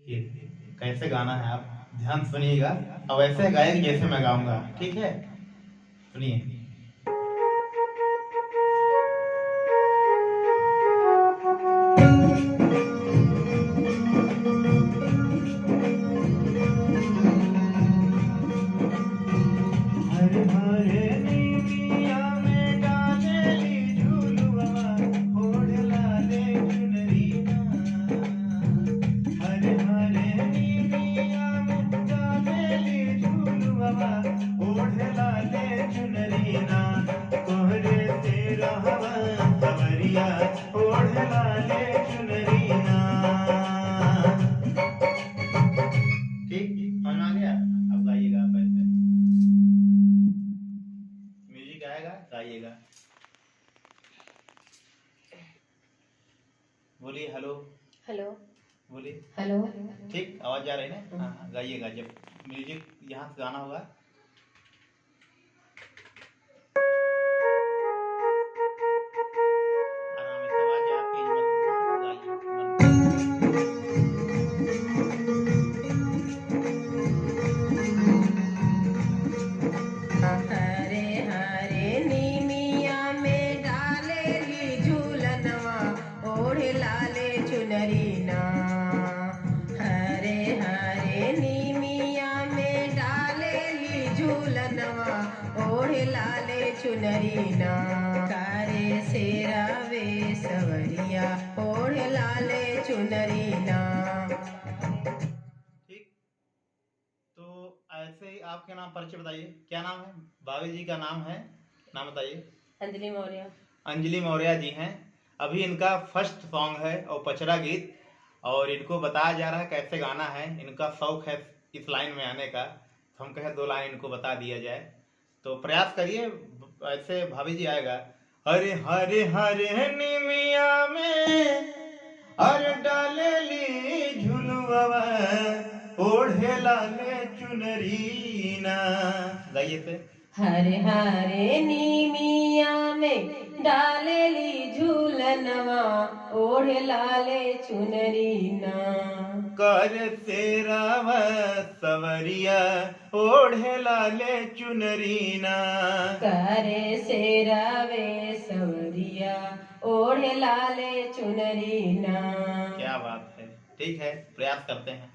ये कैसे गाना है आप ध्यान सुनिएगा और वैसे गाएंगे जैसे मैं गाऊंगा, ठीक है? सुनिए। हरे हरे नीमिया में डालेली झूलुआ, ओढ़ लाले चुनरी ना। हरे हरे नीमिया में डालेली झूलुआ, ओढ़ लाले चुनरी ना। कोहरे से रहवा सवरिया, ओढ़ लाले चुनरी ना। ठीक, समझ में आ गया? अब गाइएगा आप ऐसे। म्यूजिक आएगा, गाइएगा। बोलिए हेलो। हेलो। बोलिए हेलो। ठीक, आवाज जा रही है ना? हाँ, गाइएगा जब म्यूजिक यहाँ से गाना होगा। आराम से आवाज आप तेज मत गाइए। हरे हरे नीमिया में डालेली झूलनवा, ओढ़ लाले चुनरी ना। हरे हरे नीमिया में डालेली झूलनवा, ओढ़ लाले चुनरी ना। कारे सेरावे सवरिया, ओढ़ लाले चुनरी ना। ठीक, तो ऐसे ही आपके नाम परिचय बताइए, क्या नाम है? भाभी जी का नाम है, नाम बताइए। अंजलि मौर्य। अंजलि मौर्य जी हैं। अभी इनका फर्स्ट सॉन्ग है और पचरा गीत, और इनको बताया जा रहा है कैसे गाना है। इनका शौक है इस लाइन में आने का, तो हम कहे 2 लाइन इनको बता दिया जाए, तो प्रयास करिए। ऐसे भाभी जी आएगा। हरे हरे हरे निमिया में अरे डालेली झुलुआ, ओढ़े लाले चुनरी ना। गाइए से। हरे हरे नीमिया में डालेली झूलनवा, ओढ़ लाले चुनरी ना। कर तेराव सवरिया, ओढ़े लाले चुनरी ना। करे सेरावे सवरिया, ओढ़ लाले चुनरी ना। क्या बात है, ठीक है, प्रयास करते हैं।